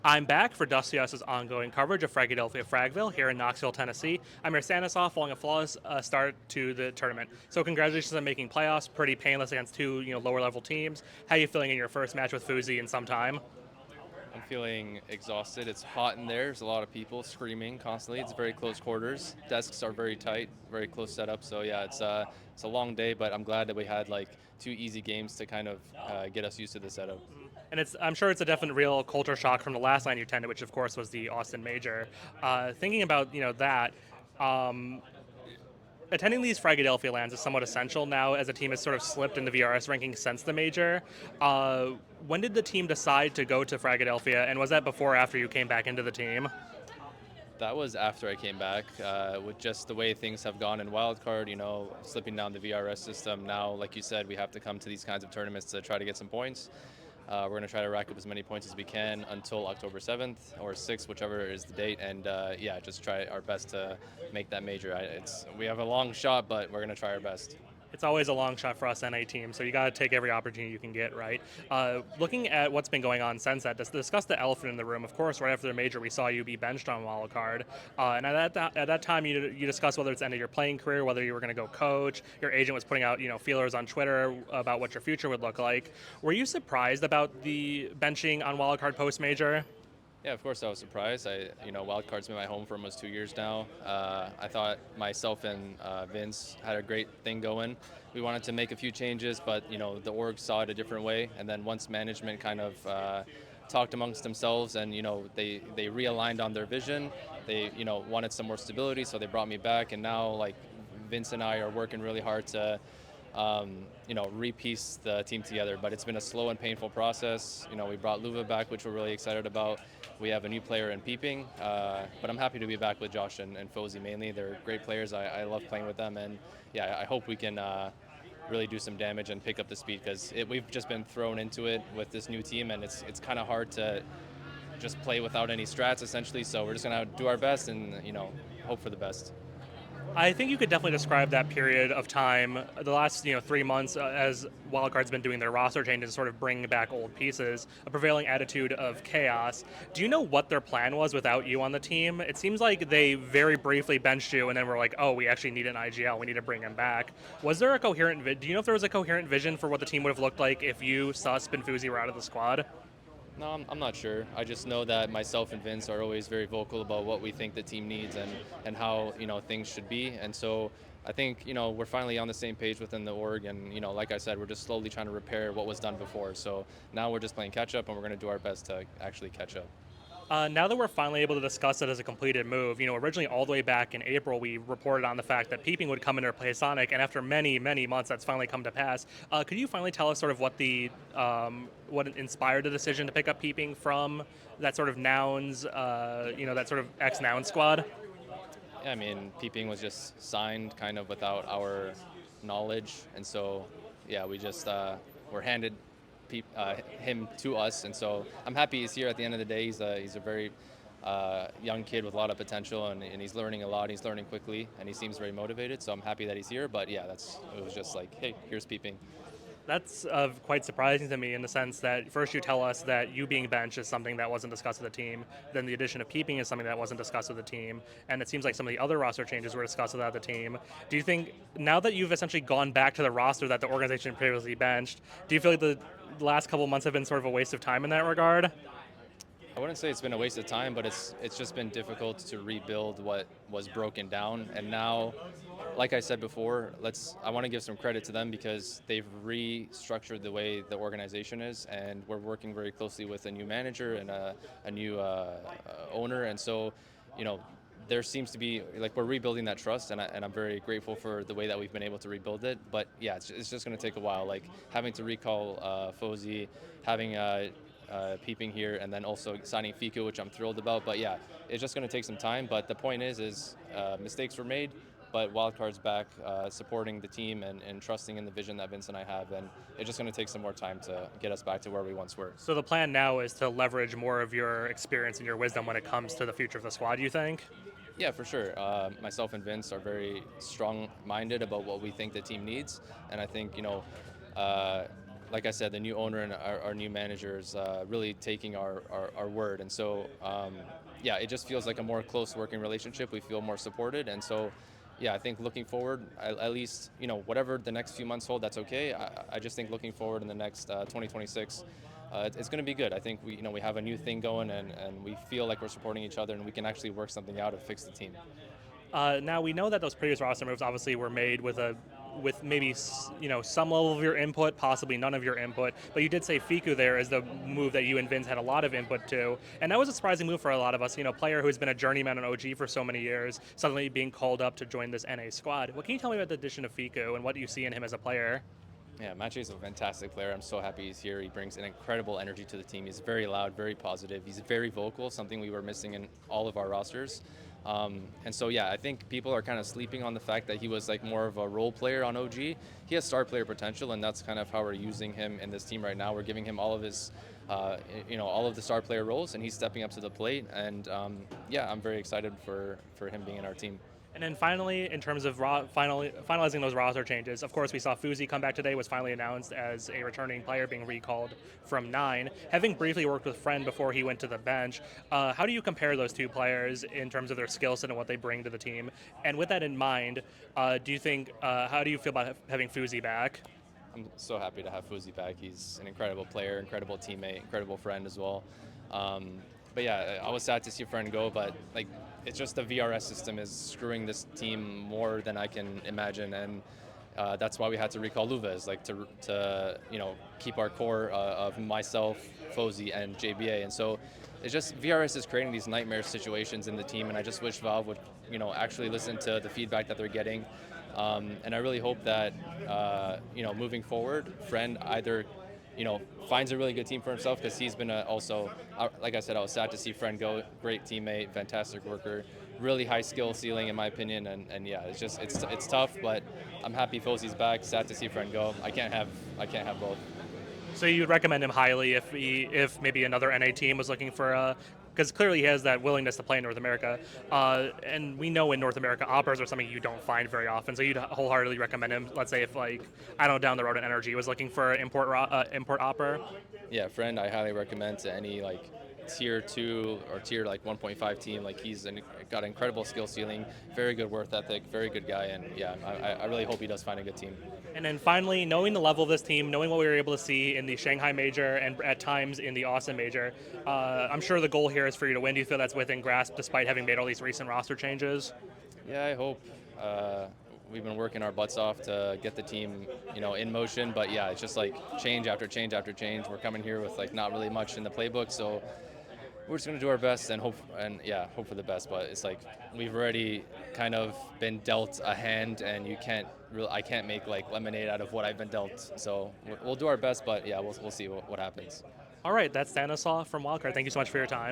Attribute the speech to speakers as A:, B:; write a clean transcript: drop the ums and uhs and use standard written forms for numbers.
A: I'm back for Dusty Us's ongoing coverage of Fragville here in Knoxville, Tennessee. I'm your stanislaw following a flawless start to the tournament. So congratulations on making playoffs. Pretty painless against two lower level teams. How are you feeling in your first match with Fuzi in some time?
B: I'm feeling exhausted. It's hot in there. There's a lot of people screaming constantly. It's very close quarters. Desks are very tight, very close setup. So yeah, it's a long day, but I'm glad that we had like two easy games to kind of get us used to the setup.
A: And I'm sure it's a definite real culture shock from the last line you attended, which of course was the Austin Major. Thinking about that, um, attending these Philadelphia lands is somewhat essential now as the team has sort of slipped in the VRS ranking since the major. Uh, when did the team decide to go to Philadelphia, and was that before or after you came back into the team?
B: That was after I came back. With just the way things have gone in Wildcard, slipping down the VRS system. Now, like you said, we have to come to these kinds of tournaments to try to get some points. We're going to try to rack up as many points as we can until October 7th or 6th, whichever is the date, and yeah, just try our best to make that major. We have a long shot, but we're going to try our best.
A: It's always a long shot for us NA teams, so you got to take every opportunity you can get, right? Looking at what's been going on since that, discuss the elephant in the room. Of course, right after the major, we saw you be benched on Wildcard, and at that time, you discussed whether it's the end of your playing career, whether you were going to go coach. Your agent was putting out feelers on Twitter about what your future would look like. Were you surprised about the benching on Wildcard post major?
B: Yeah, of course I was surprised. Wildcard's been my home for almost 2 years now. I thought myself and vinS had a great thing going. We wanted to make a few changes, but the org saw it a different way. And then once management kind of talked amongst themselves, and they realigned on their vision, they wanted some more stability, so they brought me back. And now like vinS and I are working really hard to repiece the team together. But it's been a slow and painful process. We brought Luva back, which we're really excited about. We have a new player in Peeping, but I'm happy to be back with Josh and Fozy mainly. They're great players. I love playing with them, and yeah, I hope we can really do some damage and pick up the speed because we've just been thrown into it with this new team, and it's kind of hard to just play without any strats essentially. So we're just gonna do our best and hope for the best.
A: I think you could definitely describe that period of time, the last 3 months, as Wildcard's been doing their roster changes, and sort of bringing back old pieces, a prevailing attitude of chaos. Do you know what their plan was without you on the team? It seems like they very briefly benched you, and then were like, "Oh, we actually need an IGL. We need to bring him back." Was there a coherent? Do you know if there was a coherent vision for what the team would have looked like if you, Susp, and Fuzi were out of the squad?
B: No, I'm not sure. I just know that myself and vinS are always very vocal about what we think the team needs and how things should be. And so I think we're finally on the same page within the org. And like I said, we're just slowly trying to repair what was done before. So now we're just playing catch up, and we're going to do our best to actually catch up.
A: Now that we're finally able to discuss it as a completed move, originally all the way back in April, we reported on the fact that Peeping would come in to replace Sonic, and after many, many months, that's finally come to pass. Could you finally tell us sort of what inspired the decision to pick up Peeping from that sort of nouns, that sort of ex-noun squad?
B: Yeah, I mean, Peeping was just signed kind of without our knowledge, and so yeah, we just were handed him to us, and so I'm happy he's here. At the end of the day, he's a very young kid with a lot of potential, and he's learning a lot. He's learning quickly, and he seems very motivated. So I'm happy that he's here. But yeah, it was just like, hey, here's Peeping.
A: That's quite surprising to me in the sense that first you tell us that you being benched is something that wasn't discussed with the team, then the addition of Peeping is something that wasn't discussed with the team, and it seems like some of the other roster changes were discussed without the team. Do you think, now that you've essentially gone back to the roster that the organization previously benched, do you feel like the last couple of months have been sort of a waste of time in that regard?
B: I wouldn't say it's been a waste of time, but it's just been difficult to rebuild what was broken down. And now, like I said before, I want to give some credit to them because they've restructured the way the organization is, and we're working very closely with a new manager and a new owner. And so, you know, there seems to be like we're rebuilding that trust, and I'm very grateful for the way that we've been able to rebuild it. But yeah, it's just going to take a while. Like having to recall Fozy, having Peeping here, and then also signing Fiku, which I'm thrilled about. But yeah, it's just going to take some time. But the point is mistakes were made, but Wildcard's back, supporting the team and trusting in the vision that vinS and I have, and it's just going to take some more time to get us back to where we once were.
A: So the plan now is to leverage more of your experience and your wisdom when it comes to the future of the squad, you think?
B: Yeah, for sure. Myself and vinS are very strong-minded about what we think the team needs, and I think uh, like I said, the new owner and our new managers really taking our word. And so, yeah, it just feels like a more close working relationship. We feel more supported. And so, yeah, I think looking forward, at least, whatever the next few months hold, that's okay. I just think looking forward in the next 2026, it's going to be good. I think we have a new thing going, and we feel like we're supporting each other, and we can actually work something out to fix the team.
A: Now we know that those previous roster moves obviously were made with maybe some level of your input, possibly none of your input. But you did say Fiku there is the move that you and vinS had a lot of input to, and that was a surprising move for a lot of us. Player who's been a journeyman on OG for so many years, suddenly being called up to join this NA squad. What can you tell me about the addition of Fiku and what you see in him as a player?
B: Yeah, Machi is a fantastic player. I'm so happy he's here. He brings an incredible energy to the team. He's very loud, very positive. He's very vocal, something we were missing in all of our rosters. And so, yeah, I think people are kind of sleeping on the fact that he was like more of a role player on OG. He has star player potential, and that's kind of how we're using him in this team right now. We're giving him all of his, all of the star player roles, and he's stepping up to the plate. And yeah, I'm very excited for him being in our team.
A: And then finally, in terms of finalizing those roster changes, of course, we saw Fuzi come back today, was finally announced as a returning player being recalled from 9. Having briefly worked with Friend before he went to the bench, how do you compare those two players in terms of their skill set and what they bring to the team? And with that in mind, how do you feel about having Fuzi back?
B: I'm so happy to have Fuzi back. He's an incredible player, incredible teammate, incredible friend as well. But yeah, I was sad to see Friend go, but like it's just the VRS system is screwing this team more than I can imagine, and that's why we had to recall Luves, like to keep our core of myself, Fozy, and JBA. And so it's just VRS is creating these nightmare situations in the team, and I just wish Valve would actually listen to the feedback that they're getting. And I really hope that moving forward, Friend either finds a really good team for himself, because he's been also, like I said, I was sad to see Friend go. Great teammate, fantastic worker, really high skill ceiling in my opinion, and yeah, it's tough, but I'm happy Fozy's back. Sad to see Friend go. I can't have both.
A: So you'd recommend him highly if maybe another NA team was looking for because clearly he has that willingness to play in North America, and we know in North America operas are something you don't find very often. So you'd wholeheartedly recommend him. Let's say if down the road an Energy was looking for import opera.
B: Yeah, Friend I highly recommend to any tier 2 or tier 1.5 team. He's got an incredible skill ceiling, very good work ethic, very good guy, and yeah, I really hope he does find a good team.
A: And then finally, knowing the level of this team, knowing what we were able to see in the Shanghai Major and at times in the Austin Major, I'm sure the goal here is for you to win. Do you feel that's within grasp despite having made all these recent roster changes?
B: Yeah, I hope. We've been working our butts off to get the team, in motion, but yeah, it's just change after change after change. We're coming here with not really much in the playbook, so we're just going to do our best and hope for the best. But it's we've already kind of been dealt a hand, and I can't make lemonade out of what I've been dealt. So we'll do our best, but yeah, we'll see what happens.
A: All right, that's Stanislaw from Wildcard. Thank you so much for your time.